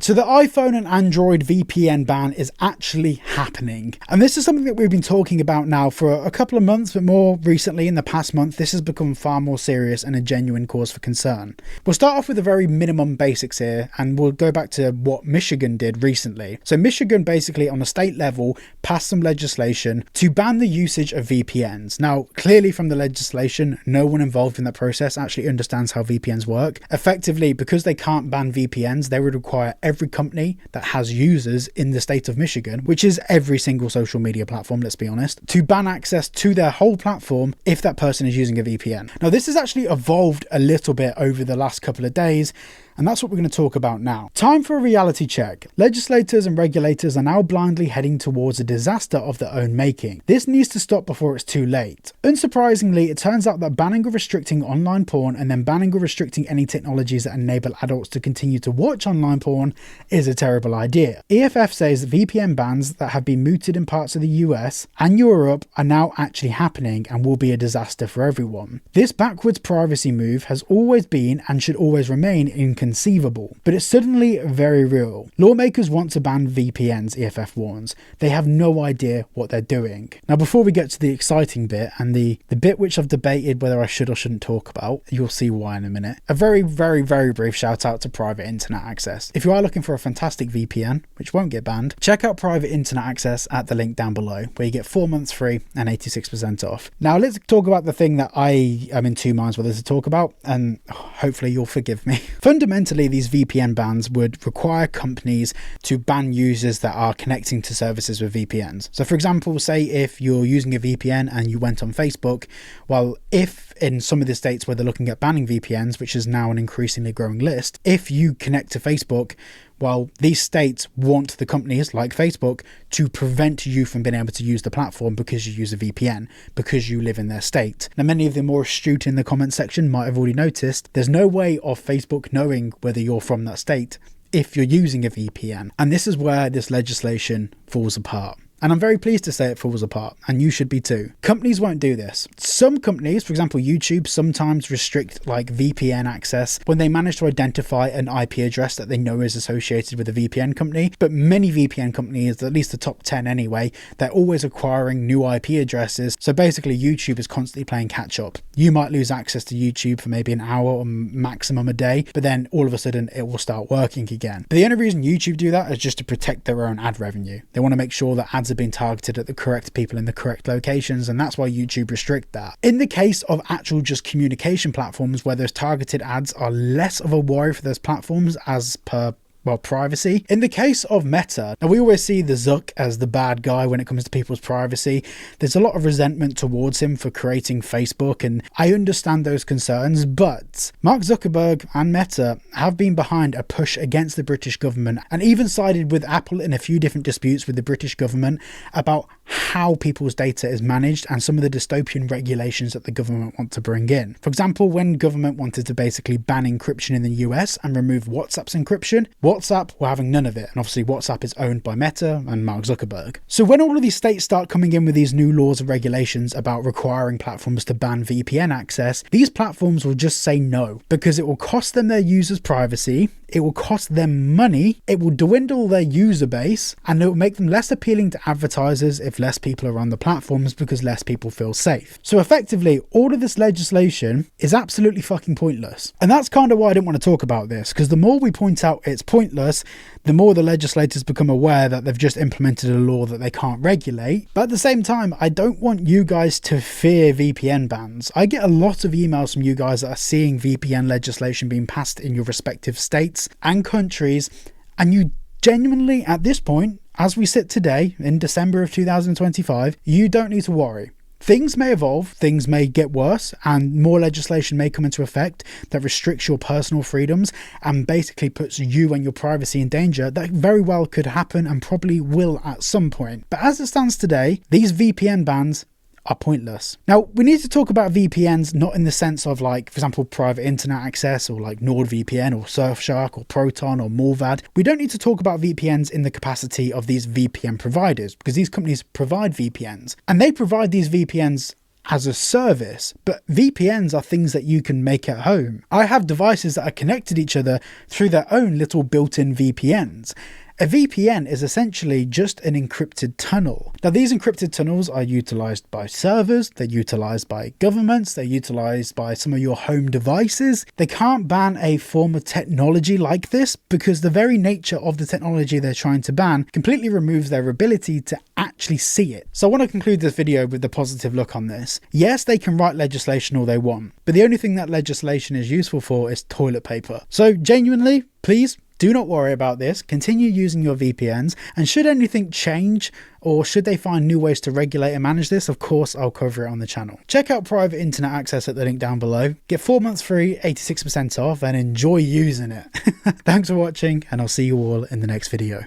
So the iPhone and Android VPN ban is actually happening. And this is something that we've been talking about now for a couple of months, but more recently in the past month, this has become far more serious and a genuine cause for concern. We'll start off with the very minimum basics here, and we'll go back to what Michigan did recently. So Michigan basically on a state level passed some legislation to ban the usage of VPNs. Now, clearly from the legislation, no one involved in that process actually understands how VPNs work. Effectively, because they can't ban VPNs, they would require every company that has users in the state of Michigan, which is every single social media platform, let's be honest, to ban access to their whole platform if that person is using a VPN. Now, this has actually evolved a little bit over the last couple of days, and that's what we're going to talk about now. Time for a reality check. Legislators and regulators are now blindly heading towards a disaster of their own making. This needs to stop before it's too late. Unsurprisingly, it turns out that banning or restricting online porn and then banning or restricting any technologies that enable adults to continue to watch online porn is a terrible idea. EFF says that VPN bans that have been mooted in parts of the US and Europe are now actually happening and will be a disaster for everyone. This backwards privacy move has always been and should always remain inconceivable, but it's suddenly very real. Lawmakers want to ban VPNs, EFF warns. They have no idea what they're doing. Now, before we get to the exciting bit and the bit which I've debated whether I should or shouldn't talk about, you'll see why in a minute. A very brief shout out to private internet access. If you are looking for a fantastic VPN, which won't get banned, check out private internet access at the link down below, where you get 4 months free and 86% off. Now, let's talk about the thing that I am in two minds whether to talk about, and hopefully you'll forgive me. Fundamentally, these VPN bans would require companies to ban users that are connecting to services with VPNs. So for example, say if you're using a VPN and you went on Facebook, well, if in some of the states where they're looking at banning VPNs, which is now an increasingly growing list, if you connect to Facebook, well, these states want the companies like Facebook to prevent you from being able to use the platform because you use a VPN, because you live in their state. Now, many of the more astute in the comment section might have already noticed there's no way of Facebook knowing whether you're from that state if you're using a VPN. And this is where this legislation falls apart. And I'm very pleased to say it falls apart, and you should be too. Companies won't do this. Some companies, for example YouTube, sometimes restrict like VPN access when they manage to identify an IP address that they know is associated with a VPN company. But many VPN companies, at least the top 10 anyway, they're always acquiring new IP addresses. So basically YouTube is constantly playing catch up. You might lose access to YouTube for maybe an hour or maximum a day, but then all of a sudden it will start working again. But the only reason YouTube do that is just to protect their own ad revenue. They want to make sure that ads are being targeted at the correct people in the correct locations, and that's why YouTube restrict that. In the case of actual just communication platforms where those targeted ads are less of a worry for those platforms as per privacy. In the case of Meta, now we always see the Zuck as the bad guy when it comes to people's privacy. There's a lot of resentment towards him for creating Facebook, and I understand those concerns, but Mark Zuckerberg and Meta have been behind a push against the British government and even sided with Apple in a few different disputes with the British government about how people's data is managed and some of the dystopian regulations that the government want to bring in. For example, when government wanted to basically ban encryption in the US and remove WhatsApp's encryption, WhatsApp were having none of it, and obviously WhatsApp is owned by Meta and Mark Zuckerberg. So when all of these states start coming in with these new laws and regulations about requiring platforms to ban VPN access, these platforms will just say no, because it will cost them their users' privacy, it will cost them money, it will dwindle their user base, and it will make them less appealing to advertisers if less people are on the platforms because less people feel safe. So effectively, all of this legislation is absolutely fucking pointless. And that's kind of why I didn't want to talk about this, because the more we point out it's pointless, the more the legislators become aware that they've just implemented a law that they can't regulate. But at the same time, I don't want you guys to fear VPN bans. I get a lot of emails from you guys that are seeing VPN legislation being passed in your respective states and countries, and you genuinely, at this point, as we sit today in December of 2025, you don't need to worry. Things may evolve, things may get worse, and more legislation may come into effect that restricts your personal freedoms and basically puts you and your privacy in danger. That very well could happen and probably will at some point. But as it stands today, these VPN bans are pointless. Now, we need to talk about VPNs not in the sense of, like, for example, private internet access or like NordVPN or Surfshark or Proton or Mullvad. We don't need to talk about VPNs in the capacity of these VPN providers, because these companies provide VPNs and they provide these VPNs as a service, but VPNs are things that you can make at home. I have devices that are connected to each other through their own little built-in VPNs. A VPN is essentially just an encrypted tunnel. Now, these encrypted tunnels are utilized by servers, they're utilized by governments, they're utilized by some of your home devices. They can't ban a form of technology like this because the very nature of the technology they're trying to ban completely removes their ability to actually see it. So I want to conclude this video with the positive look on this. Yes, they can write legislation all they want, but the only thing that legislation is useful for is toilet paper. So genuinely, please, do not worry about this, continue using your VPNs, and should anything change or should they find new ways to regulate and manage this, of course I'll cover it on the channel. Check out private internet access at the link down below, get 4 months free, 86% off, and enjoy using it. Thanks for watching, and I'll see you all in the next video.